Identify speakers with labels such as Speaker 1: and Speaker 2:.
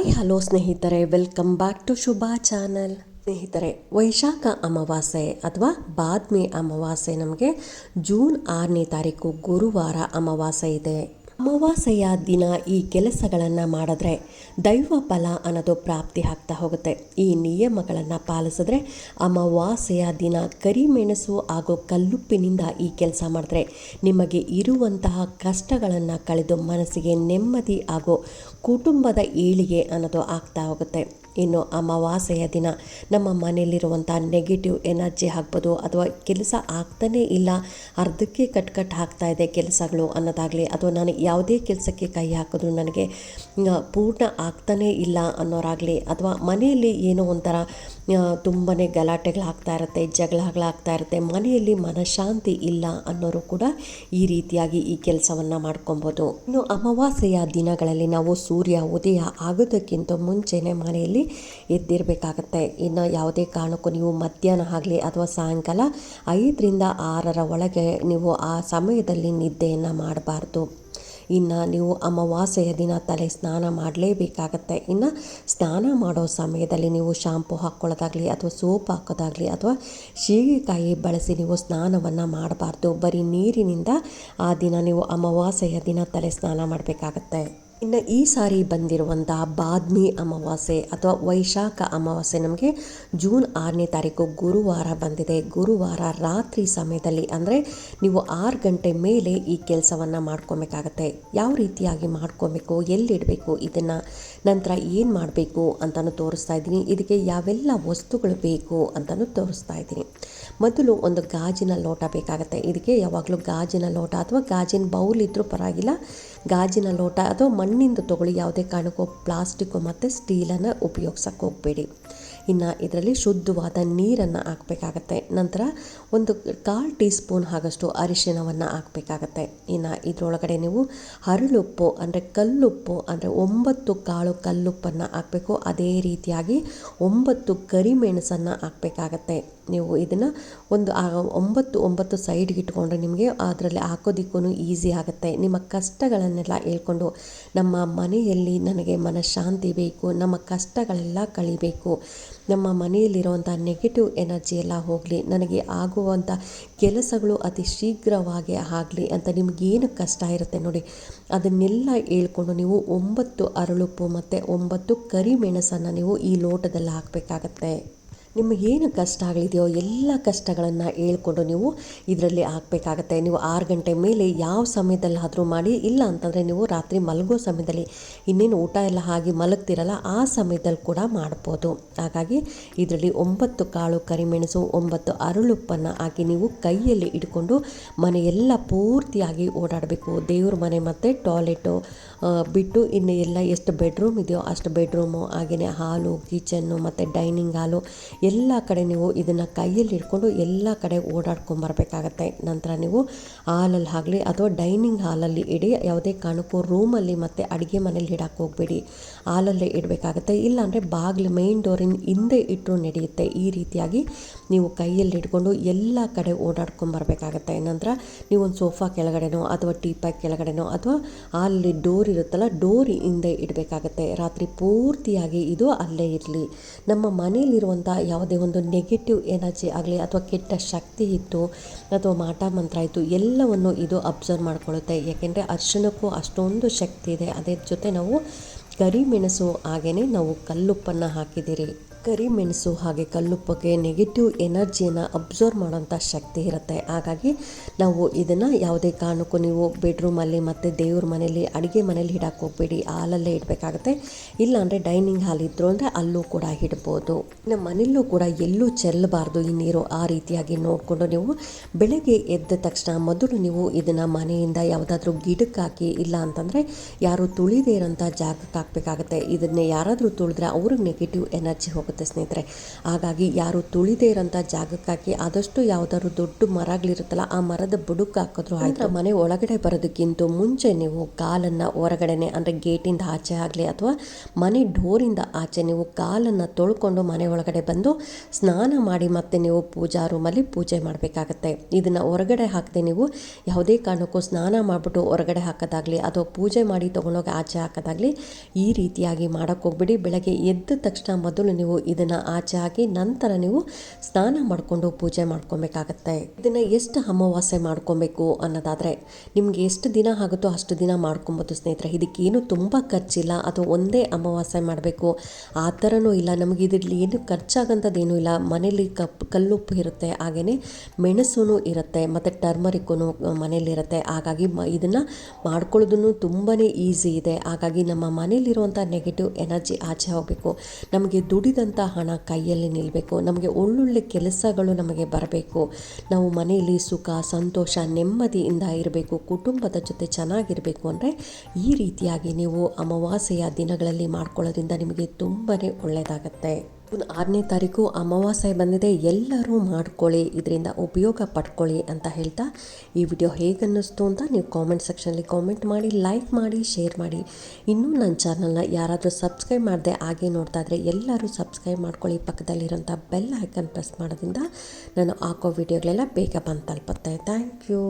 Speaker 1: Hi hello ಸ್ನೇಹಿತರೆ, welcome back to Shubha channel. ಸ್ನೇಹಿತರೆ, ವೈಶಾಖ ಅಮಾವಾಸ್ಯೆ ಅಥವಾ ಬಾದ್ಮಿ ಅಮಾವಾಸ್ಯೆ ನಮಗೆ ಜೂನ್ 6ನೇ ತಾರೀಕು ಗುರುವಾರ ಅಮಾವಾಸ್ಯೆ ಇದೆ. ಅಮಾವಾಸ್ಯೆಯ ದಿನ ಈ ಕೆಲಸಗಳನ್ನು ಮಾಡಿದ್ರೆ ದೈವ ಫಲ ಅನ್ನೋದು ಪ್ರಾಪ್ತಿ ಆಗ್ತಾ ಹೋಗುತ್ತೆ. ಈ ನಿಯಮಗಳನ್ನು ಪಾಲಿಸಿದ್ರೆ ಅಮಾವಾಸ್ಯೆಯ ದಿನ ಕರಿಮೆಣಸು ಹಾಗೂ ಕಲ್ಲುಪ್ಪಿನಿಂದ ಈ ಕೆಲಸ ಮಾಡಿದ್ರೆ ನಿಮಗೆ ಇರುವಂತಹ ಕಷ್ಟಗಳನ್ನು ಕಳೆದು ಮನಸ್ಸಿಗೆ ನೆಮ್ಮದಿ ಹಾಗೂ ಕುಟುಂಬದ ಏಳಿಗೆ ಅನ್ನೋದು ಆಗ್ತಾ ಹೋಗುತ್ತೆ. ಇನ್ನು ಅಮಾವಾಸ್ಯೆಯ ದಿನ ನಮ್ಮ ಮನೆಯಲ್ಲಿರುವಂಥ ನೆಗೆಟಿವ್ ಎನರ್ಜಿ ಆಗ್ಬೋದು, ಅಥವಾ ಕೆಲಸ ಆಗ್ತಾನೇ ಇಲ್ಲ, ಅರ್ಧಕ್ಕೆ ಕಟ್ ಆಗ್ತಾ ಇದೆ ಕೆಲಸಗಳು ಅನ್ನೋದಾಗಲಿ, ಅಥವಾ ನಾನು ಯಾವುದೇ ಕೆಲಸಕ್ಕೆ ಕೈ ಹಾಕಿದ್ರು ನನಗೆ ಪೂರ್ಣ ಆಗ್ತಾನೇ ಇಲ್ಲ ಅನ್ನೋರಾಗಲಿ, ಅಥವಾ ಮನೆಯಲ್ಲಿ ಏನೋ ಒಂಥರ ತುಂಬಾ ಗಲಾಟೆಗಳಾಗ್ತಾ ಇರುತ್ತೆ, ಜಗಳಗಳಾಗ್ತಾ ಇರುತ್ತೆ, ಮನೆಯಲ್ಲಿ ಮನಃಶಾಂತಿ ಇಲ್ಲ ಅನ್ನೋರು ಕೂಡ ಈ ರೀತಿಯಾಗಿ ಈ ಕೆಲಸವನ್ನು ಮಾಡ್ಕೊಬೋದು. ಇನ್ನು ಅಮಾವಾಸ್ಯೆಯ ದಿನಗಳಲ್ಲಿ ನಾವು ಸೂರ್ಯ ಉದಯ ಆಗೋದಕ್ಕಿಂತ ಮುಂಚೆನೇ ಮನೆಯಲ್ಲಿ ಎದ್ದಿರಬೇಕಾಗತ್ತೆ. ಇನ್ನು ಯಾವುದೇ ಕಾರಣಕ್ಕೂ ನೀವು ಮಧ್ಯಾಹ್ನ ಆಗಲಿ ಅಥವಾ ಸಾಯಂಕಾಲ 5ರಿಂದ 6ರ ಒಳಗೆ ನೀವು ಆ ಸಮಯದಲ್ಲಿ ನಿದ್ದೆಯನ್ನು ಮಾಡಬಾರ್ದು. ಇನ್ನು ನೀವು ಅಮಾವಾಸ್ಯೆಯ ದಿನ ತಲೆ ಸ್ನಾನ ಮಾಡಲೇಬೇಕಾಗತ್ತೆ. ಇನ್ನು ಸ್ನಾನ ಮಾಡೋ ಸಮಯದಲ್ಲಿ ನೀವು ಶಾಂಪು ಹಾಕ್ಕೊಳ್ಳೋದಾಗಲಿ ಅಥವಾ ಸೋಪ್ ಹಾಕೋದಾಗಲಿ ಅಥವಾ ಸೀಗೆಕಾಯಿ ಬಳಸಿ ನೀವು ಸ್ನಾನವನ್ನು ಮಾಡಬಾರ್ದು. ಬರೀ ನೀರಿನಿಂದ ಆ ದಿನ ನೀವು ಅಮಾವಾಸ್ಯೆಯ ದಿನ ತಲೆ ಸ್ನಾನ ಮಾಡಬೇಕಾಗತ್ತೆ. ಇನ್ನು ಈ ಸಾರಿ ಬಂದಿರುವಂತಹ ಬಾದ್ಮಿ ಅಮಾವಾಸ್ಯೆ ಅಥವಾ ವೈಶಾಖ ಅಮಾವಾಸ್ಯೆ ನಮಗೆ ಜೂನ್ 6ನೇ ತಾರೀಕು ಗುರುವಾರ ಬಂದಿದೆ. ಗುರುವಾರ ರಾತ್ರಿ ಸಮಯದಲ್ಲಿ, ಅಂದರೆ ನೀವು 6 ಗಂಟೆ ಮೇಲೆ ಈ ಕೆಲಸವನ್ನು ಮಾಡ್ಕೊಬೇಕಾಗತ್ತೆ. ಯಾವ ರೀತಿಯಾಗಿ ಮಾಡ್ಕೊಬೇಕು, ಎಲ್ಲಿಡಬೇಕು, ಇದನ್ನು ನಂತರ ಏನು ಮಾಡಬೇಕು ಅಂತಲೂ ತೋರಿಸ್ತಾ ಇದ್ದೀನಿ. ಇದಕ್ಕೆ ಯಾವೆಲ್ಲ ವಸ್ತುಗಳು ಬೇಕು ಅಂತಲೂ ತೋರಿಸ್ತಾ ಇದ್ದೀನಿ. ಮೊದಲು ಒಂದು ಗಾಜಿನ ಲೋಟ ಬೇಕಾಗುತ್ತೆ. ಇದಕ್ಕೆ ಯಾವಾಗಲೂ ಗಾಜಿನ ಲೋಟ ಅಥವಾ ಗಾಜಿನ ಬೌಲ್ ಇದ್ದರೂ ಪರವಾಗಿಲ್ಲ, ಗಾಜಿನ ಲೋಟ ಅಥವಾ ಮಣ್ಣಿಂದ ತೊಗೊಳ್ಳಿ. ಯಾವುದೇ ಕಾರಣಕ್ಕೂ ಪ್ಲಾಸ್ಟಿಕ್ಕು ಮತ್ತು ಸ್ಟೀಲನ್ನು ಉಪಯೋಗಿಸೋಕ್ಕೆ ಹೋಗಬೇಡಿ. ಇನ್ನು ಇದರಲ್ಲಿ ಶುದ್ಧವಾದ ನೀರನ್ನು ಹಾಕಬೇಕಾಗತ್ತೆ. ನಂತರ ಒಂದು 1/4 ಟೀ ಸ್ಪೂನ್ ಆಗಷ್ಟು ಅರಿಶಿಣವನ್ನು ಹಾಕಬೇಕಾಗತ್ತೆ. ಇನ್ನು ಇದರೊಳಗಡೆ ನೀವು ಹರಳುಪ್ಪು ಅಂದರೆ ಕಲ್ಲುಪ್ಪು ಅಂದರೆ 9 ಕಾಳು ಕಲ್ಲುಪ್ಪನ್ನು ಹಾಕಬೇಕು. ಅದೇ ರೀತಿಯಾಗಿ 9 ಕರಿಮೆಣಸನ್ನು ಹಾಕಬೇಕಾಗತ್ತೆ. ನೀವು ಇದನ್ನು ಒಂದು 9 ಸೈಡ್ಗೆ ಇಟ್ಕೊಂಡ್ರೆ ನಿಮಗೆ ಅದರಲ್ಲಿ ಹಾಕೋದಿಕ್ಕೂ ಈಸಿ ಆಗುತ್ತೆ. ನಿಮ್ಮ ಕಷ್ಟಗಳನ್ನೆಲ್ಲ ಹೇಳ್ಕೊಂಡು, ನಮ್ಮ ಮನೆಯಲ್ಲಿ ನನಗೆ ಮನಃಶಾಂತಿ ಬೇಕು, ನಮ್ಮ ಕಷ್ಟಗಳೆಲ್ಲ ಕಳಿಬೇಕು, ನಮ್ಮ ಮನೆಯಲ್ಲಿರುವಂಥ ನೆಗೆಟಿವ್ ಎನರ್ಜಿ ಎಲ್ಲ ಹೋಗಲಿ, ನನಗೆ ಆಗುವಂಥ ಕೆಲಸಗಳು ಅತಿ ಶೀಘ್ರವಾಗಿ ಆಗಲಿ ಅಂತ ನಿಮಗೇನು ಕಷ್ಟ ಇರುತ್ತೆ ನೋಡಿ, ಅದನ್ನೆಲ್ಲ ಹೇಳ್ಕೊಂಡು ನೀವು 9 ಅರಳುಪ್ಪು ಮತ್ತು 9 ಕರಿಮೆಣಸನ್ನು ನೀವು ಈ ಲೋಟದಲ್ಲಿ ಹಾಕಬೇಕಾಗತ್ತೆ. ನಿಮಗೇನು ಕಷ್ಟ ಆಗಲಿದೆಯೋ ಎಲ್ಲ ಕಷ್ಟಗಳನ್ನು ಹೇಳ್ಕೊಂಡು ನೀವು ಇದರಲ್ಲಿ ಹಾಕಬೇಕಾಗತ್ತೆ. ನೀವು 6 ಗಂಟೆ ಮೇಲೆ ಯಾವ ಸಮಯದಲ್ಲಾದರೂ ಮಾಡಿ, ಇಲ್ಲ ಅಂತಂದರೆ ನೀವು ರಾತ್ರಿ ಮಲಗೋ ಸಮಯದಲ್ಲಿ ಇನ್ನೇನು ಊಟ ಎಲ್ಲ ಆಗಿ ಮಲಗ್ತಿರಲ್ಲ ಆ ಸಮಯದಲ್ಲಿ ಕೂಡ ಮಾಡ್ಬೋದು. ಹಾಗಾಗಿ ಇದರಲ್ಲಿ 9 ಕಾಳು ಕರಿಮೆಣಸು 9 ಅರಳುಪ್ಪನ್ನು ಹಾಕಿ ನೀವು ಕೈಯಲ್ಲಿ ಇಟ್ಕೊಂಡು ಮನೆಯೆಲ್ಲ ಪೂರ್ತಿಯಾಗಿ ಓಡಾಡಬೇಕು. ದೇವ್ರ ಮನೆ ಮತ್ತು ಟಾಯ್ಲೆಟು ಬಿಟ್ಟು ಇನ್ನು ಎಲ್ಲ ಎಷ್ಟು ಬೆಡ್ರೂಮ್ ಇದೆಯೋ ಅಷ್ಟು ಬೆಡ್ರೂಮು, ಹಾಗೆಯೇ ಹಾಲು, ಕಿಚನ್ನು ಮತ್ತು ಡೈನಿಂಗ್ ಹಾಲು ಎಲ್ಲ ಕಡೆ ನೀವು ಇದನ್ನು ಕೈಯಲ್ಲಿ ಇಟ್ಕೊಂಡು ಎಲ್ಲ ಕಡೆ ಓಡಾಡ್ಕೊಂಬರ್ಬೇಕಾಗತ್ತೆ. ನಂತರ ನೀವು ಹಾಲಲ್ಲಿ ಆಗಲಿ ಅಥವಾ ಡೈನಿಂಗ್ ಹಾಲಲ್ಲಿ ಇಡಿ. ಯಾವುದೇ ಕಾರಣಕ್ಕೂ ರೂಮಲ್ಲಿ ಮತ್ತು ಅಡುಗೆ ಮನೇಲಿ ಇಡಕ್ಕೆ ಹೋಗಬೇಡಿ, ಹಾಲಲ್ಲೇ ಇಡಬೇಕಾಗತ್ತೆ. ಇಲ್ಲಾಂದರೆ ಬಾಗಿಲು ಮೇನ್ ಡೋರಿನ ಹಿಂದೆ ಇಟ್ಟರು ನಡೆಯುತ್ತೆ. ಈ ರೀತಿಯಾಗಿ ನೀವು ಕೈಯಲ್ಲಿ ಇಟ್ಕೊಂಡು ಎಲ್ಲ ಕಡೆ ಓಡಾಡ್ಕೊಂಬರ್ಬೇಕಾಗತ್ತೆ. ನಂತರ ನೀವು ಒಂದು ಸೋಫಾ ಕೆಳಗಡೆನೋ ಅಥವಾ ಟೀಪಾಯ್ ಕೆಳಗಡೆನೋ ಅಥವಾ ಅಲ್ಲಿ ಡೋರ್ ಇರುತ್ತಲ್ಲ ಡೋರ್ ಹಿಂದೆ ಇಡಬೇಕಾಗತ್ತೆ. ರಾತ್ರಿ ಪೂರ್ತಿಯಾಗಿ ಇದು ಅಲ್ಲೇ ಇರಲಿ. ನಮ್ಮ ಮನೆಯಲ್ಲಿರುವಂಥ ಯಾವುದೇ ಒಂದು ನೆಗೆಟಿವ್ ಎನರ್ಜಿ ಆಗಲಿ ಅಥವಾ ಕೆಟ್ಟ ಶಕ್ತಿ ಇತ್ತು ಅಥವಾ ಮಾಟ ಮಂತ್ರ ಇತ್ತು ಎಲ್ಲವನ್ನು ಇದು ಅಬ್ಸರ್ವ್ ಮಾಡ್ಕೊಳ್ಳುತ್ತೆ. ಯಾಕೆಂದರೆ ಅರಿಶಿಣಕ್ಕೂ ಅಷ್ಟೊಂದು ಶಕ್ತಿ ಇದೆ. ಅದೇ ಜೊತೆ ನಾವು ಕರಿಮೆಣಸು ಹಾಗೆಯೇ ನಾವು ಕಲ್ಲುಪ್ಪನ್ನು ಹಾಕಿದ್ದೀರಿ. ಕರಿಮೆಣಸು ಹಾಗೆ ಕಲ್ಲುಪ್ಪಕ್ಕೆ ನೆಗೆಟಿವ್ ಎನರ್ಜಿಯನ್ನು ಅಬ್ಸರ್ವ್ ಮಾಡೋಂಥ ಶಕ್ತಿ ಇರುತ್ತೆ. ಹಾಗಾಗಿ ನಾವು ಇದನ್ನು ಯಾವುದೇ ಕಾರಣಕ್ಕೂ ನೀವು ಬೆಡ್ರೂಮಲ್ಲಿ ಮತ್ತು ದೇವ್ರ ಮನೆಯಲ್ಲಿ ಅಡುಗೆ ಮನೇಲಿ ಇಡಕ್ಕೆ ಹೋಗಬೇಡಿ, ಹಾಲಲ್ಲೇ ಇಡಬೇಕಾಗತ್ತೆ. ಇಲ್ಲಾಂದರೆ ಡೈನಿಂಗ್ ಹಾಲ್ ಇದ್ದರು ಅಂದರೆ ಅಲ್ಲೂ ಕೂಡ ಇಡ್ಬೋದು. ನಮ್ಮ ಮನೆಯಲ್ಲೂ ಕೂಡ ಎಲ್ಲೂ ಚೆಲ್ಲಬಾರ್ದು ಈ ನೀರು. ಆ ರೀತಿಯಾಗಿ ನೋಡಿಕೊಂಡು ನೀವು ಬೆಳಗ್ಗೆ ಎದ್ದ ತಕ್ಷಣ ಮೊದಲು ನೀವು ಇದನ್ನು ಮನೆಯಿಂದ ಯಾವುದಾದ್ರೂ ಗಿಡಕ್ಕೆ ಹಾಕಿ, ಇಲ್ಲ ಅಂತಂದರೆ ಯಾರು ತುಳಿದೇ ಇರೋಂಥ ಜಾಗಕ್ಕೆ ಹಾಕಬೇಕಾಗತ್ತೆ. ಇದನ್ನೇ ಯಾರಾದರೂ ತುಳಿದ್ರೆ ಅವ್ರಿಗೆ ನೆಗೆಟಿವ್ ಎನರ್ಜಿ ಹೋಗುತ್ತೆ ಸ್ನೇಹಿತರೆ. ಹಾಗಾಗಿ ಯಾರು ತುಳಿದೇ ಇರೋಂಥ ಜಾಗಕ್ಕೆ ಹಾಕಿ, ಆದಷ್ಟು ಯಾವುದಾದ್ರು ದೊಡ್ಡ ಮರಗಳಿರುತ್ತಲ್ಲ ಆ ಮರದ ಬುಡಕ್ಕೆ ಹಾಕಿದ್ರು ಆಯಿತು. ಮನೆ ಒಳಗಡೆ ಬರೋದಕ್ಕಿಂತ ಮುಂಚೆ ನೀವು ಕಾಲನ್ನು ಹೊರಗಡೆನೆ ಅಂದರೆ ಗೇಟಿಂದ ಆಚೆ ಆಗಲಿ ಅಥವಾ ಮನೆ ಡೋರಿಂದ ಆಚೆ ನೀವು ಕಾಲನ್ನು ತೊಳ್ಕೊಂಡು ಮನೆ ಒಳಗಡೆ ಬಂದು ಸ್ನಾನ ಮಾಡಿ ಮತ್ತೆ ನೀವು ಪೂಜಾ ರೂಮಲ್ಲಿ ಪೂಜೆ ಮಾಡಬೇಕಾಗತ್ತೆ. ಇದನ್ನು ಹೊರಗಡೆ ಹಾಕದೆ ನೀವು ಯಾವುದೇ ಕಾರಣಕ್ಕೂ ಸ್ನಾನ ಮಾಡಿಬಿಟ್ಟು ಹೊರಗಡೆ ಹಾಕೋದಾಗಲಿ ಅಥವಾ ಪೂಜೆ ಮಾಡಿ ತೊಗೊಂಡೋಗಿ ಆಚೆ ಹಾಕೋದಾಗಲಿ ಈ ರೀತಿಯಾಗಿ ಮಾಡೋಕ್ಕೆ ಹೋಗ್ಬಿಡಿ. ಬೆಳಗ್ಗೆ ಎದ್ದ ತಕ್ಷಣ ಮೊದಲು ನೀವು ಇದನ್ನು ಆಚೆ ಹಾಕಿ ನಂತರ ನೀವು ಸ್ನಾನ ಮಾಡಿಕೊಂಡು ಪೂಜೆ ಮಾಡ್ಕೊಬೇಕಾಗತ್ತೆ. ಇದನ್ನು ಎಷ್ಟು ಅಮಾವಾಸ್ಯೆ ಮಾಡ್ಕೊಬೇಕು ಅನ್ನೋದಾದರೆ ನಿಮಗೆ ಎಷ್ಟು ದಿನ ಆಗುತ್ತೋ ಅಷ್ಟು ದಿನ ಮಾಡ್ಕೊಬೋದು ಸ್ನೇಹಿತರೆ. ಇದಕ್ಕೇನು ತುಂಬ ಖರ್ಚಿಲ್ಲ, ಅದು ಒಂದೇ ಅಮಾವಾಸ್ಯೆ ಮಾಡಬೇಕು ಆ ಥರನೂ ಇಲ್ಲ. ನಮಗೆ ಇದರಲ್ಲಿ ಏನು ಖರ್ಚಾಗಂಥದ್ದೇನೂ ಇಲ್ಲ. ಮನೇಲಿ ಕಲ್ಲುಪ್ಪು ಇರುತ್ತೆ, ಹಾಗೆಯೇ ಮೆಣಸು ಇರುತ್ತೆ, ಮತ್ತು ಟರ್ಮರಿಕ್ಕೂ ಮನೇಲಿರುತ್ತೆ. ಹಾಗಾಗಿ ಇದನ್ನು ಮಾಡ್ಕೊಳ್ಳೋದನ್ನು ತುಂಬಾ ಈಸಿ ಇದೆ. ಹಾಗಾಗಿ ನಮ್ಮ ಮನೇಲಿರುವಂಥ ನೆಗೆಟಿವ್ ಎನರ್ಜಿ ಆಚೆ ಹೋಗಬೇಕು, ನಮಗೆ ದುಡಿದಂಥ ಹಣ ಕೈಯಲ್ಲಿ ನಿಲ್ಲಬೇಕು, ನಮಗೆ ಒಳ್ಳೊಳ್ಳೆ ಕೆಲಸಗಳು ನಮಗೆ ಬರಬೇಕು, ನಾವು ಮನೆಯಲ್ಲಿ ಸುಖ ಸಂತೋಷ ನೆಮ್ಮದಿಯಿಂದ ಇರಬೇಕು, ಕುಟುಂಬದ ಜೊತೆ ಚೆನ್ನಾಗಿರಬೇಕು ಅಂದರೆ ಈ ರೀತಿಯಾಗಿ ನೀವು ಅಮಾವಾಸ್ಯೆಯ ದಿನಗಳಲ್ಲಿ ಮಾಡ್ಕೊಳ್ಳೋದ್ರಿಂದ ನಿಮಗೆ ತುಂಬಾ ಒಳ್ಳೆಯದಾಗತ್ತೆ. 6ನೇ ತಾರೀಕು ಅಮಾವಾಸ್ಯೆ ಬಂದಿದೆ, ಎಲ್ಲರೂ ಮಾಡ್ಕೊಳ್ಳಿ, ಇದರಿಂದ ಉಪಯೋಗ ಪಡ್ಕೊಳ್ಳಿ ಅಂತ ಹೇಳ್ತಾ ಈ ವಿಡಿಯೋ ಹೇಗನ್ನಿಸ್ತು ಅಂತ ನೀವು ಕಾಮೆಂಟ್ ಸೆಕ್ಷನಲ್ಲಿ ಕಾಮೆಂಟ್ ಮಾಡಿ, ಲೈಕ್ ಮಾಡಿ, ಶೇರ್ ಮಾಡಿ. ಇನ್ನೂ ನನ್ನ ಚಾನಲ್ನ ಯಾರಾದರೂ ಸಬ್ಸ್ಕ್ರೈಬ್ ಮಾಡದೆ ಹಾಗೆ ನೋಡ್ತಾ ಇದ್ದರೆ ಎಲ್ಲರೂ ಸಬ್ಸ್ಕ್ರೈಬ್ ಮಾಡ್ಕೊಳ್ಳಿ. ಪಕ್ಕದಲ್ಲಿರೋಂಥ ಬೆಲ್ ಐಕನ್ ಪ್ರೆಸ್ ಮಾಡೋದ್ರಿಂದ ನಾನು ಹಾಕೋ ವಿಡಿಯೋಗಳೆಲ್ಲ ಬೇಗ ಬಂದು ತಲುಪುತ್ತೆ. Thank you.